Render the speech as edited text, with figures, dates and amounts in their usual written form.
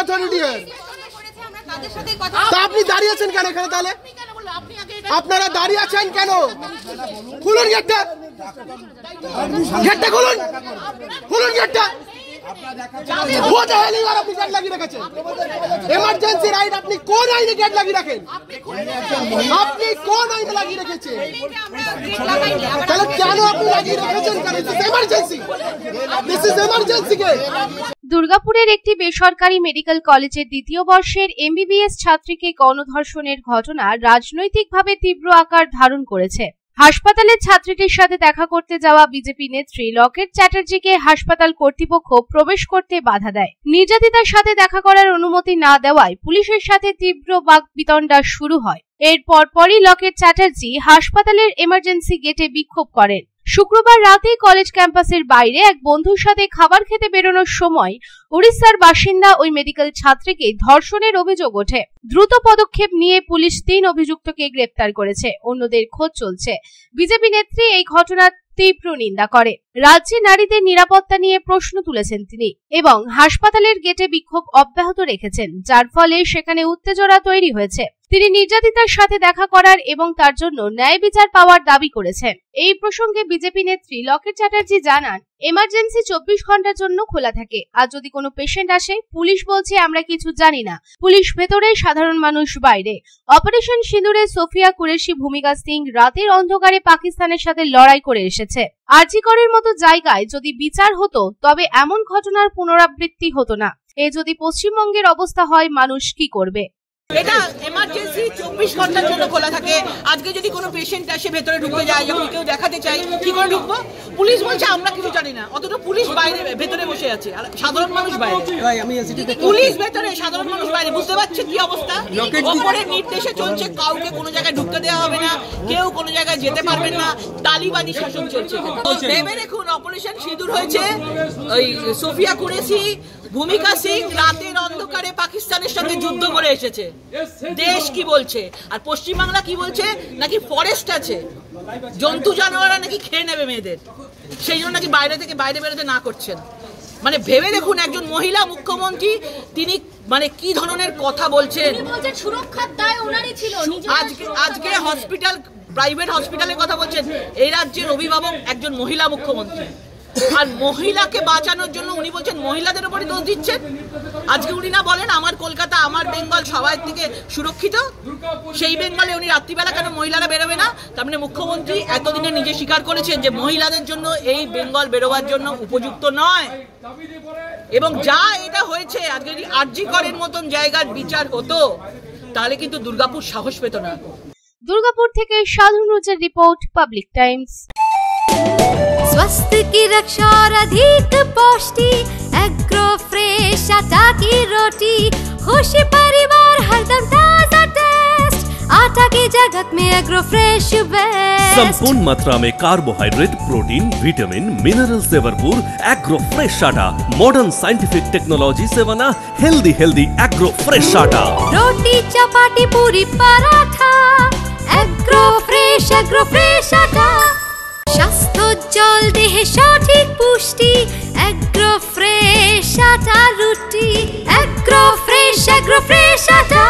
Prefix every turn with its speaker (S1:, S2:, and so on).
S1: Authority है তো আপনি দাঁড়িয়ে আছেন কেন এখানে তাহলে আপনারা দাঁড়িয়ে আছেন কেন খুলুন গেটটা খুলুন খুলুন গেটটা वो तो है नहीं यार अपनी गेट लगी रखें इमरजेंसी राइट अपनी कौन आईने गेट लगी रखें अपनी कौन आईने लगी रखें चलो क्या लो अपनी लगी रखें दिस इज इमरजेंसी के
S2: দুর্গাপুরের একটি বেসরকারি মেডিকেল কলেজের দ্বিতীয় বর্ষের এমবিবিএস ছাত্রীকে গণধর্ষণের ঘটনা রাজনৈতিকভাবে তীব্র আকার ধারণ করেছে। হাসপাতালের ছাত্রীটির সাথে দেখা করতে যাওয়া বিজেপি নেত্রী লকেট চ্যাটার্জিকে হাসপাতাল কর্তৃপক্ষ প্রবেশ করতে বাধা দেয়। নির্যাতিতার সাথে দেখা করার অনুমতি না দেওয়ায় পুলিশের সাথে তীব্র বাকবিতণ্ডা শুরু হয়। এরপর পরই লকেট চ্যাটার্জি হাসপাতালের এমার্জেন্সি গেটে বিক্ষোভ করেন। শুক্রবার রাতে কলেজ ক্যাম্পাসের বাইরে এক বন্ধুর সাথে খাবার খেতে বেরোনোর সময় ওড়িশার বাসিন্দা ওই মেডিকেল ছাত্রীকে ধর্ষণের অভিযোগ ওঠে। দ্রুত পদক্ষেপ নিয়ে পুলিশ ৩ অভিযুক্তকে গ্রেপ্তার করেছে, অন্যদের খোঁজ চলছে। বিজেপি নেত্রী এই ঘটনার তীব্র নিন্দা করে। রাজ্যে নারীদের নিরাপত্তা নিয়ে প্রশ্ন তুলেছেন তিনি এবং হাসপাতালের গেটে বিক্ষোভ অব্যাহত রেখেছেন, যার ফলে সেখানে উত্তেজনা তৈরি হয়েছে। তিনি নির্যাতিতার সাথে দেখা করার এবং তার জন্য ন্যায় বিচার পাওয়ার দাবি করেছেন। এই প্রসঙ্গে বিজেপি নেত্রী লকেট চ্যাটার্জি জানান, এমার্জেন্সি 24 ঘন্টার জন্য খোলা থাকে। আর যদি কোনো পেশেন্ট আসে, পুলিশ বলছে আমরা কিছু জানি না। পুলিশ ভেতরে, সাধারণ মানুষ বাইরে। অপারেশন সিঁদুরে সোফিয়া কুরেশি, ভূমিকা সিং রাতের অন্ধকারে পাকিস্তানের সাথে লড়াই করে এসেছে। আরজি করের মতো জায়গায় যদি বিচার হতো তবে এমন ঘটনার পুনরাবৃত্তি হতো না। যদি পশ্চিমবঙ্গের অবস্থা হয়, মানুষ কি করবে?
S3: এটা এমার্জেন্সি 24 ঘন্টার জন্য খোলা থাকে। আজকে যদি কোনো পেশেন্ট আসে ভেতরে ঢুকতে যায়, যখন কেউ দেখাতে চাই, কি করে ঢুকবো? পুলিশ বলছে আমরা কিছু জানি না, অথচ পুলিশ বাইরে ভেতরে বসে আছে আর সাধারণ মানুষ বাইরে। পুলিশ ভেতরে, সাধারণ মানুষ বাইরে। বুঝতে পারছে কি অবস্থা? ওপরের নির্দেশে চলছে, কাউকে কোনো জায়গায় ঢুকতে দেওয়া হবে না, কেউ কোনো জায়গায় যেতে পারবেন না। তালিবানি শাসন চলছে। ভেবে দেখুন, অপারেশন সিঁদুর হয়েছে, ওই সোফিয়া কুরেশি, ভূমিকা সিং রাতের অন্ধকারে পাকিস্তানের সঙ্গে যুদ্ধ করে এসেছে। দেশ কি বলছে আর পশ্চিমবাংলা কি বলছে? নাকি ফরেস্ট আছে, জন্তু জানোয়াররা নাকি খেয়ে নেবে মেয়েদের, সেই জন্য নাকি বাইরে থেকে বাইরে বেরোতে না করছেন। মানে ভেবে দেখুন, একজন মহিলা মুখ্যমন্ত্রী, তিনি মানে কি ধরনের কথা বলছেন। আজকে হসপিটাল, প্রাইভেট হসপিটালের কথা বলছেন। এই রাজ্যের অভিভাবক একজন মহিলা মুখ্যমন্ত্রী, আর মহিলাকে বাঁচানোর জন্য উনি বলছেন মহিলাদের উপরে দোষ দিচ্ছেন। আজকে উনি না বলেন আমার কলকাতা, আমার বেঙ্গল সবাই থেকে সুরক্ষিত, সেই বেঙ্গলে উনি রাত্রিবেলা কেন মহিলারা বেরোবে না? তার মানে মুখ্যমন্ত্রী এতদিনে নিজে স্বীকার করেছেন যে মহিলাদের জন্য এই বেঙ্গল বেরোবার জন্য উপযুক্ত নয়। এবং যা এটা হয়েছে, আজকে যদি আরজি করের মতন জায়গার বিচার হতো তাহলে কিন্তু দুর্গাপুর সাহস পেত না।
S2: দুর্গাপুর থেকে সাধু নুজের রিপোর্ট, পাবলিক টাইমস।
S4: स्वास्थ्य की रक्षा और अधिक पौष्टि, एग्रो फ्रेश आटा की रोटी, खुशी परिवार हरदम ताजा टेस्ट, आटा की जगत में एग्रो फ्रेश बेस्ट।
S5: संपूर्ण मात्रा में कार्बोहाइड्रेट, प्रोटीन, विटामिन, मिनरल से भरपूर एग्रो फ्रेश आटा, मॉडर्न साइंटिफिक टेक्नोलॉजी से बना हेल्दी एग्रो फ्रेश आटा।
S4: रोटी, चपाती, पूरी, पराठा, एग्रो फ्रेश आटा। স্বাস্থ্য জল দেহে সঠিক পুষ্টি, এগ্রো ফ্রেশ আটা রুটি, এগ্রো ফ্রেশ আটা।